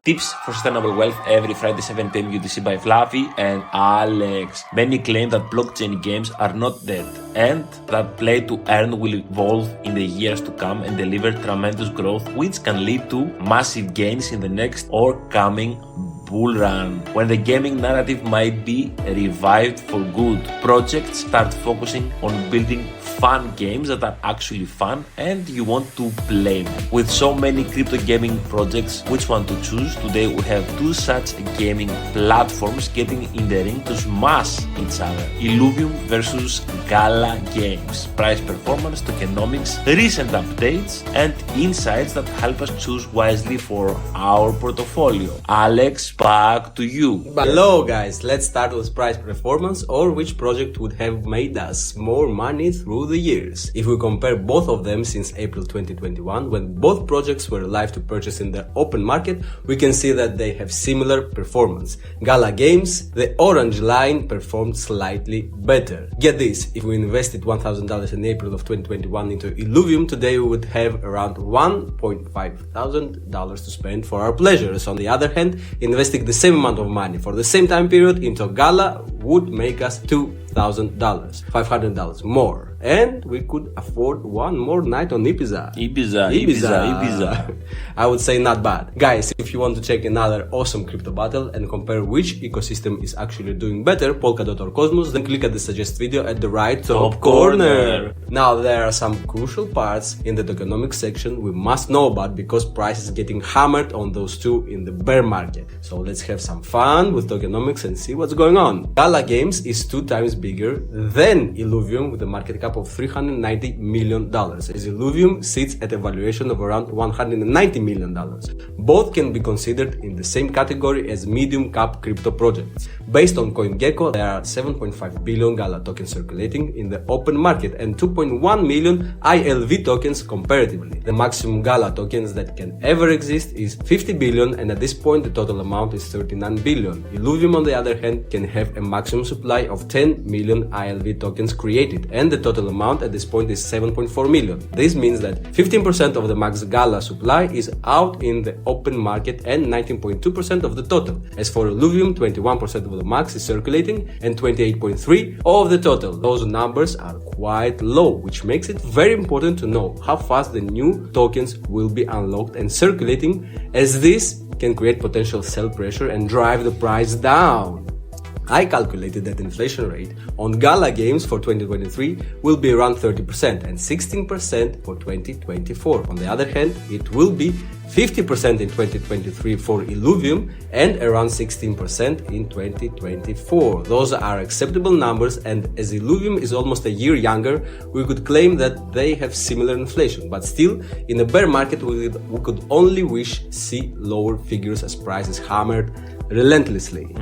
Tips for sustainable wealth every Friday 7 p.m. UTC by Fluffy and Alex. Many claim that blockchain games are not dead and that play to earn will evolve in the years to come and deliver tremendous growth, which can lead to massive gains in the next or coming bull run. When the gaming narrative might be revived for good, projects start focusing on building fun games that are actually fun and you want to play them. With so many crypto gaming projects, which one to choose? Today we have two such gaming platforms getting in the ring to smash each other. Illuvium versus Gala Games. Price performance, tokenomics, recent updates and insights that help us choose wisely for our portfolio. Alex, back to you. Hello guys, let's start with price performance or which project would have made us more money through the years. If we compare both of them since April 2021, when both projects were live to purchase in the open market, we can see that they have similar performance. Gala Games, the orange line, performed slightly better. Get this, if we invested $1,000 in April of 2021 into Illuvium, today we would have around $1,500 to spend for our pleasures. On the other hand, investing the same amount of money for the same time period into Gala would make us $2,000, $500 more. And we could afford one more night on Ibiza. Ibiza. I would say not bad. Guys, if you want to check another awesome crypto battle and compare which ecosystem is actually doing better, Polkadot or Cosmos, then click at the suggest video at the right top corner. Now, there are some crucial parts in the tokenomics section we must know about because price is getting hammered on those two in the bear market. So let's have some fun with tokenomics and see what's going on. Gala Games is 2 times bigger than Illuvium with a market cap of $390 million, as Illuvium sits at a valuation of around $190 million. Both can be considered in the same category as medium cap crypto projects. Based on CoinGecko, there are 7.5 billion Gala tokens circulating in the open market and 2.1 million ILV tokens comparatively. The maximum Gala tokens that can ever exist is 50 billion and at this point the total amount is 39 billion. Illuvium on the other hand can have a maximum supply of 10 million ILV tokens created and the total amount at this point is 7.4 million. This means that 15% of the max Gala supply is out in the open market and 19.2% of the total. As for Illuvium, 21% of the max is circulating and 28.3% of the total. Those numbers are quite low, which makes it very important to know how fast the new tokens will be unlocked and circulating, as this can create potential sell pressure and drive the price down. I calculated that inflation rate on Gala Games for 2023 will be around 30% and 16% for 2024. On the other hand, it will be 50% in 2023 for Illuvium and around 16% in 2024. Those are acceptable numbers, and as Illuvium is almost a year younger, we could claim that they have similar inflation. But still, in a bear market, we could only wish see lower figures as prices hammered relentlessly.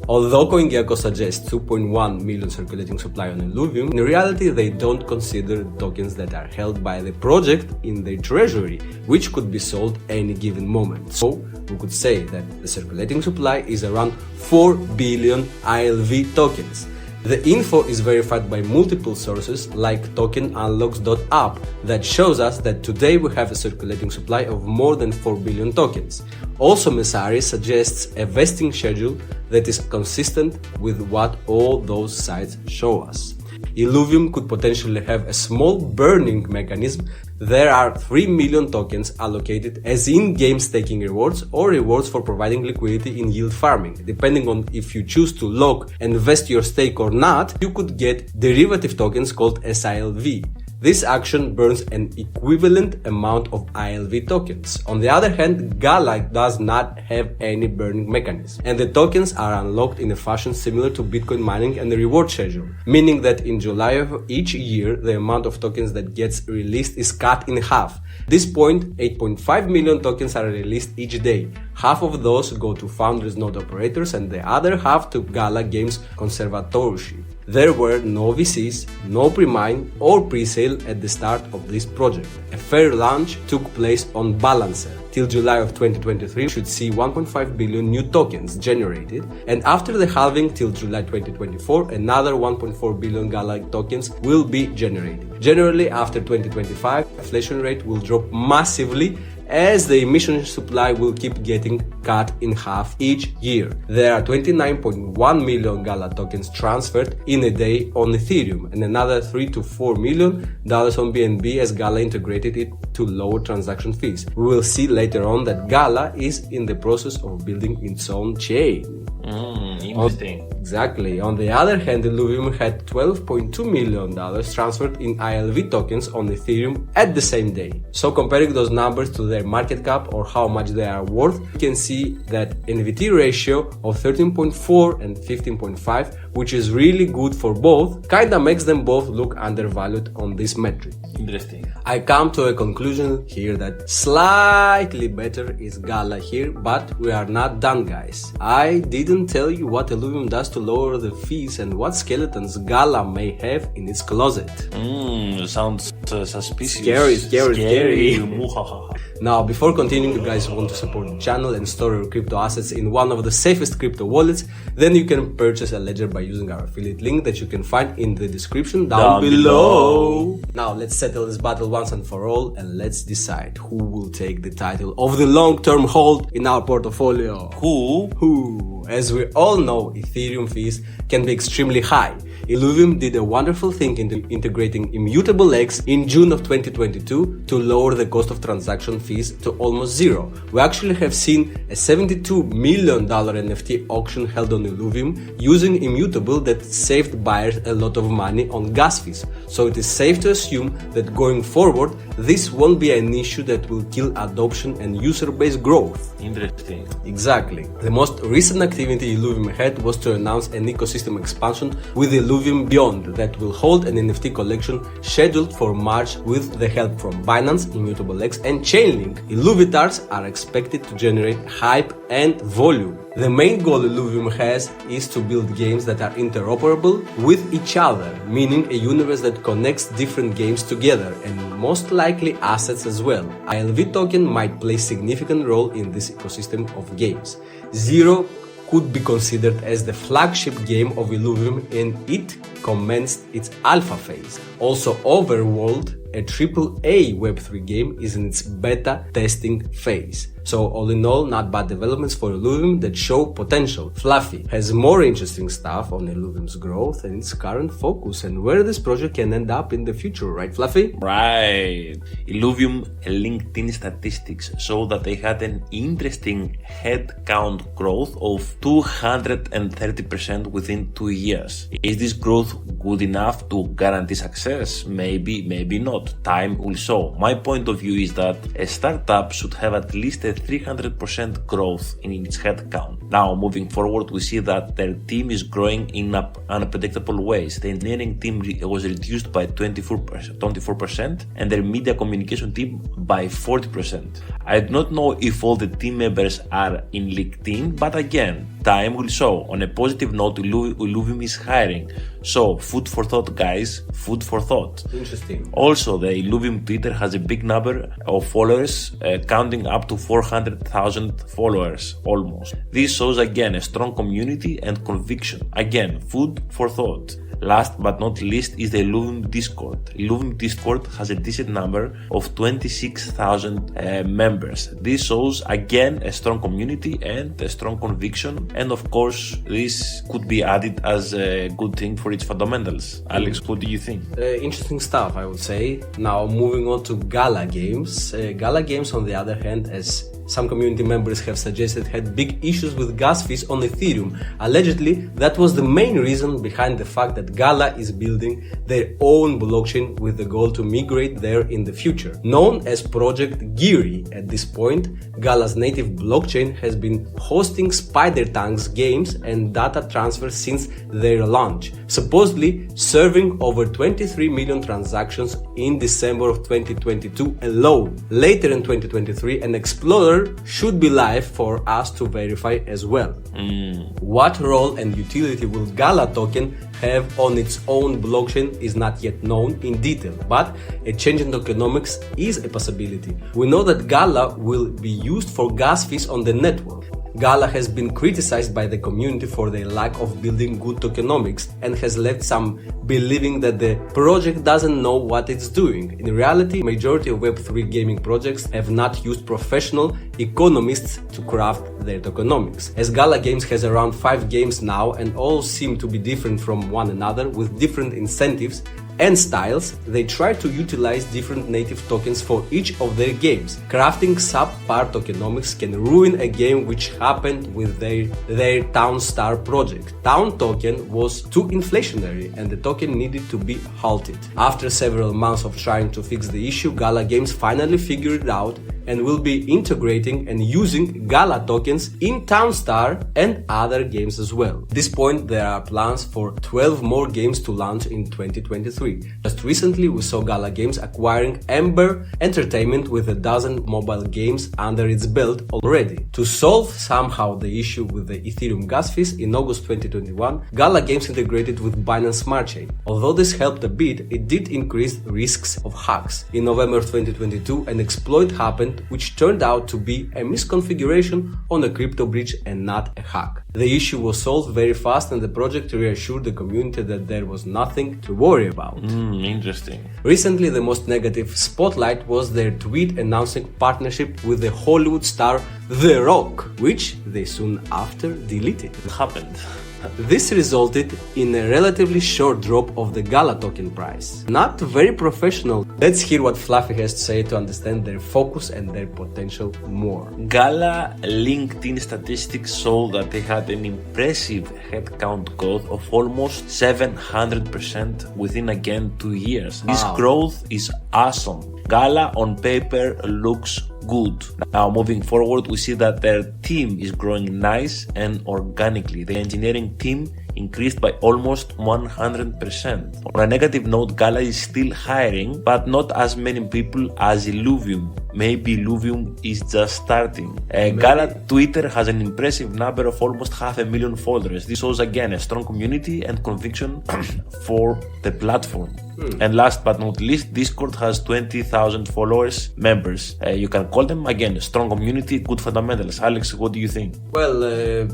Although CoinGecko suggests 2.1 million circulating supply on Illuvium, in reality they don't consider tokens that are held by the project in their treasury, which could be sold any given moment. So we could say that the circulating supply is around 4 billion ILV tokens. The info is verified by multiple sources like tokenunlocks.app that shows us that today we have a circulating supply of more than 4 billion tokens. Also, Messari suggests a vesting schedule that is consistent with what all those sites show us. Illuvium could potentially have a small burning mechanism. There are 3 million tokens allocated as in-game staking rewards or rewards for providing liquidity in yield farming. Depending on if you choose to lock and vest your stake or not, you could get derivative tokens called SILV. This action burns an equivalent amount of ILV tokens. On the other hand, Gala does not have any burning mechanism, and the tokens are unlocked in a fashion similar to Bitcoin mining and the reward schedule, meaning that in July of each year, the amount of tokens that gets released is cut in half. At this point, 8.5 million tokens are released each day. Half of those go to Founders node operators and the other half to Gala Games conservatorship. There were no VCs, no pre-mine or pre-sale at the start of this project. A fair launch took place on Balancer. Till July of 2023, we should see 1.5 billion new tokens generated, and after the halving till July 2024, another 1.4 billion Gala tokens will be generated. Generally, after 2025, inflation rate will drop massively as the emission supply will keep getting cut in half each year. There are 29.1 million Gala tokens transferred in a day on Ethereum and another $3 to $4 million on BNB as Gala integrated it to lower transaction fees. We will see later on that Gala is in the process of building its own chain. Interesting. Exactly. On the other hand, Illuvium had $12.2 million transferred in ILV tokens on Ethereum at the same day. So comparing those numbers to their market cap or how much they are worth, you can see that NVT ratio of 13.4 and 15.5, which is really good for both, kinda makes them both look undervalued on this metric. Interesting. I come to a conclusion here that slightly better is Gala here, but we are not done, guys. I didn't tell you what Illuvium does to lower the fees and what skeletons Gala may have in its closet. Sounds suspicious. Scary. Now, before continuing, you guys want to support the channel and store your crypto assets in one of the safest crypto wallets, then you can purchase a ledger by using our affiliate link that you can find in the description down below. Now, let's settle this battle once and for all, and let's decide who will take the title of the long-term hold in our portfolio. Who? As we all know, Ethereum fees can be extremely high. Illuvium did a wonderful thing in integrating immutable X in June of 2022 to lower the cost of transaction fees to almost zero. We actually have seen a $72 million NFT auction held on Illuvium using immutable that saved buyers a lot of money on gas fees. So it is safe to assume that going forward, this won't be an issue that will kill adoption and user base growth. Interesting. Exactly. The most recent activity Illuvium had was to announce an ecosystem expansion with Illuvium Beyond that will hold an NFT collection scheduled for March with the help from Binance, Immutable X and Chainlink. Illuvitars are expected to generate hype and volume. The main goal Illuvium has is to build games that are interoperable with each other, meaning a universe that connects different games together and most likely assets as well. ILV token might play a significant role in this ecosystem of games. Zero could be considered as the flagship game of Illuvium and it commenced its alpha phase. Also, Overworld, a AAA Web3 game, is in its beta testing phase. So all in all, not bad developments for Illuvium that show potential. Fluffy has more interesting stuff on Illuvium's growth and its current focus and where this project can end up in the future, right Fluffy? Right. Illuvium LinkedIn statistics show that they had an interesting headcount growth of 230% within 2 years. Is this growth good enough to guarantee success? Maybe, maybe not. Time will show. My point of view is that a startup should have at least a 300% growth in its headcount. Now, moving forward, we see that their team is growing in unpredictable ways. The engineering team was reduced by 24% and their media communication team by 40%. I do not know if all the team members are in LinkedIn, but again, time will show. On a positive note, Illuvium is hiring. So, food for thought, guys. Food for thought. Interesting. Also, the Illuvium Twitter has a big number of followers, counting up to 400,000 followers almost. This shows again a strong community and conviction. Again, food for thought. Last but not least is the Illuvium Discord. Illuvium Discord has a decent number of 26,000 members. This shows again a strong community and a strong conviction, and of course this could be added as a good thing for its fundamentals. Alex, what do you think? Interesting stuff, I would say. Now moving on to Gala Games. Gala Games, on the other hand, as some community members have suggested, had big issues with gas fees on Ethereum. Allegedly, that was the main reason behind the fact that Gala is building their own blockchain with the goal to migrate there in the future. Known as Project Geary at this point, Gala's native blockchain has been hosting Spider Tanks games and data transfer since their launch, supposedly serving over 23 million transactions in December of 2022 alone. Later in 2023, an Explorer should be live for us to verify as well. What role and utility will Gala token have on its own blockchain is not yet known in detail, but a change in tokenomics is a possibility. We know that Gala will be used for gas fees on the network. Gala has been criticized by the community for their lack of building good tokenomics and has left some believing that the project doesn't know what it's doing. In reality, majority of Web3 gaming projects have not used professional economists to craft their tokenomics. As Gala Games has around 5 games now and all seem to be different from one another with different incentives and styles, they try to utilize different native tokens for each of their games. Crafting subpar tokenomics can ruin a game, which happened with their Town Star project. Town token was too inflationary and the token needed to be halted. After several months of trying to fix the issue, Gala Games finally figured it out and will be integrating and using Gala tokens in Town Star and other games as well. At this point, there are plans for 12 more games to launch in 2023. Just recently, we saw Gala Games acquiring Ember Entertainment with 12 mobile games under its belt already. To solve somehow the issue with the Ethereum gas fees, in August 2021, Gala Games integrated with Binance Smart Chain. Although this helped a bit, it did increase risks of hacks. In November 2022, an exploit happened which turned out to be a misconfiguration on a crypto breach and not a hack. The issue was solved very fast and the project reassured the community that there was nothing to worry about. Interesting. Recently, the most negative spotlight was their tweet announcing partnership with the Hollywood star The Rock, which they soon after deleted. It happened. This resulted in a relatively short drop of the Gala token price. Not very professional. Let's hear what Fluffy has to say to understand their focus and their potential more. Gala LinkedIn statistics show that they had an impressive headcount growth of almost 700% within again 2 years. This growth is awesome. Gala on paper looks good. Now moving forward, we see that their team is growing nice and organically. The engineering team increased by almost 100%. On a negative note, Gala is still hiring, but not as many people as Illuvium. Maybe Illuvium is just starting. Gala Twitter has an impressive number of almost 500,000 followers. This shows again a strong community and conviction for the platform. And last but not least, Discord has 20,000 followers, members. You can call them again, strong community, good fundamentals. Alex, what do you think? Well,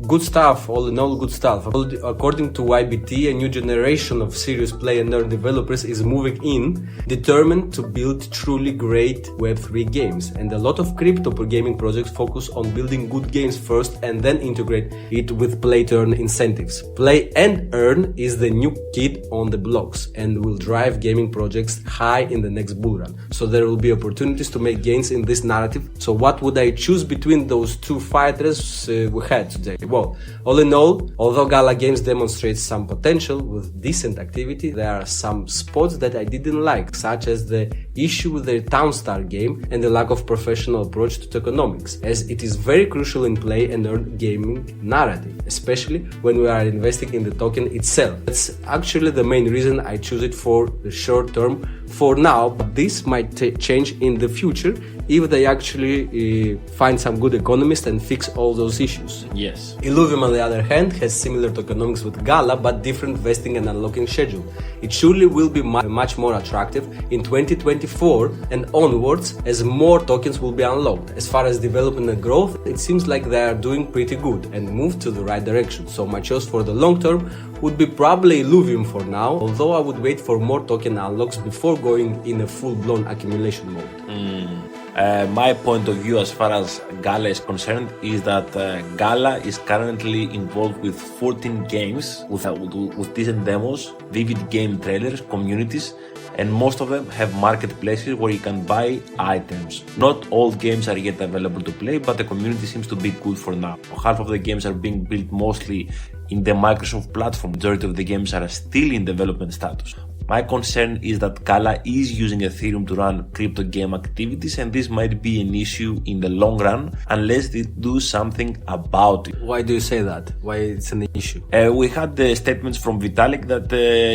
good stuff, all in all good stuff. According to YBT, a new generation of serious play and nerd developers is moving in, determined to build truly great Web3 games. And a lot of crypto gaming projects focus on building good games first and then integrate it with play to earn incentives. Play and earn is the new kid on the blocks and will drive gaming projects high in the next bull run. So there will be opportunities to make gains in this narrative. So what would I choose between those two fighters we had today? Well, all in all, although Gala Games demonstrates some potential with decent activity, there are some spots that I didn't like, such as the issue with their Town Star game and the lack of professional approach to tokenomics, as it is very crucial in play and earn gaming narrative, especially when we are investing in the token itself. That's actually the main reason I choose it for the short term for now, but this might change in the future if they actually find some good economists and fix all those issues. Yes. Illuvium, on the other hand, has similar tokenomics with Gala, but different vesting and unlocking schedule. It surely will be much more attractive in 2024 and onwards, as more tokens will be unlocked. As far as development and growth, it seems like they are doing pretty good and move to the right direction. So my choice for the long term would be probably Illuvium for now, although I would wait for more token unlocks before going in a full-blown accumulation mode. My point of view as far as Gala is concerned is that Gala is currently involved with 14 games with decent demos, vivid game trailers, communities, and most of them have marketplaces where you can buy items. Not all games are yet available to play, but the community seems to be good for now. Half of the games are being built mostly in the Microsoft platform. Majority of the games are still in development status. My concern is that Gala is using Ethereum to run crypto game activities, and this might be an issue in the long run unless they do something about it. Why do you say that? Why it's an issue? We had statements from Vitalik that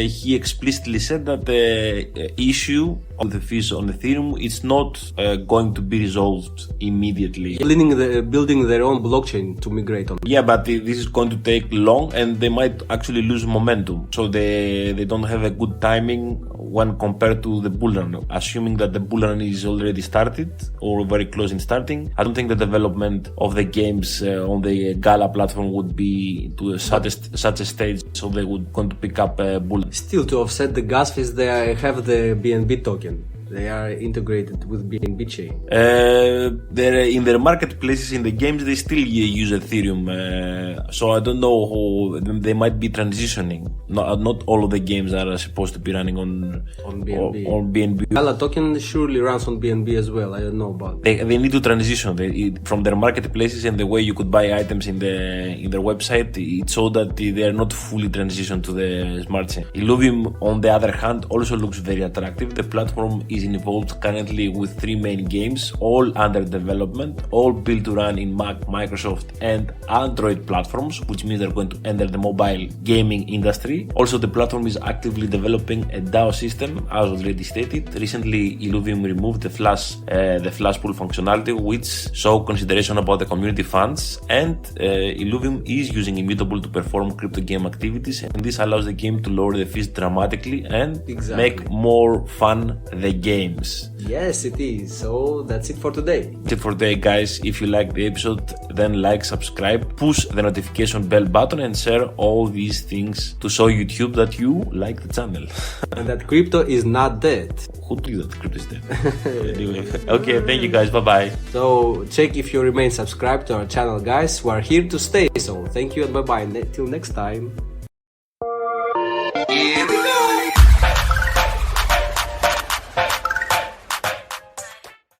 he explicitly said that the issue of the fees on Ethereum, it's not going to be resolved immediately. Building their own blockchain to migrate on. Yeah, but this is going to take long and they might actually lose momentum. So they don't have a good timing when compared to the bull run. Assuming that the bull run is already started or very close in starting, I don't think the development of the games on the Gala platform would be to such a stage, so they would going to pick up a bull. Still, to offset the gas fees, they have the BNB token. They are integrated with BNB chain. They're in their marketplaces in the games. They still use Ethereum, so I don't know how they might be transitioning. Not all of the games are supposed to be running on BNB. On BNB. Gala token surely runs on BNB as well. I don't know about. They need to transition from their marketplaces and the way you could buy items in their website. It's so that they are not fully transitioned to the smart chain. Illuvium, on the other hand, also looks very attractive. The platform is involved currently with 3 main games, all under development, all built to run in Mac, Microsoft and Android platforms, which means they're going to enter the mobile gaming industry. Also, the platform is actively developing a DAO system, as already stated. Recently, Illuvium removed the flash pool functionality, which show consideration about the community funds, and Illuvium is using Immutable to perform crypto game activities, and this allows the game to lower the fees dramatically and make more fun the games. Yes, it is. So that's it for today. That's it for today, guys. If you like the episode, then like, subscribe, push the notification bell button and share all these things to show YouTube that you like the channel. And that crypto is not dead. Who told you that crypto is dead? Anyway. Okay, thank you guys. Bye bye. So check if you remain subscribed to our channel, guys. We are here to stay. So thank you and bye bye. Till next time.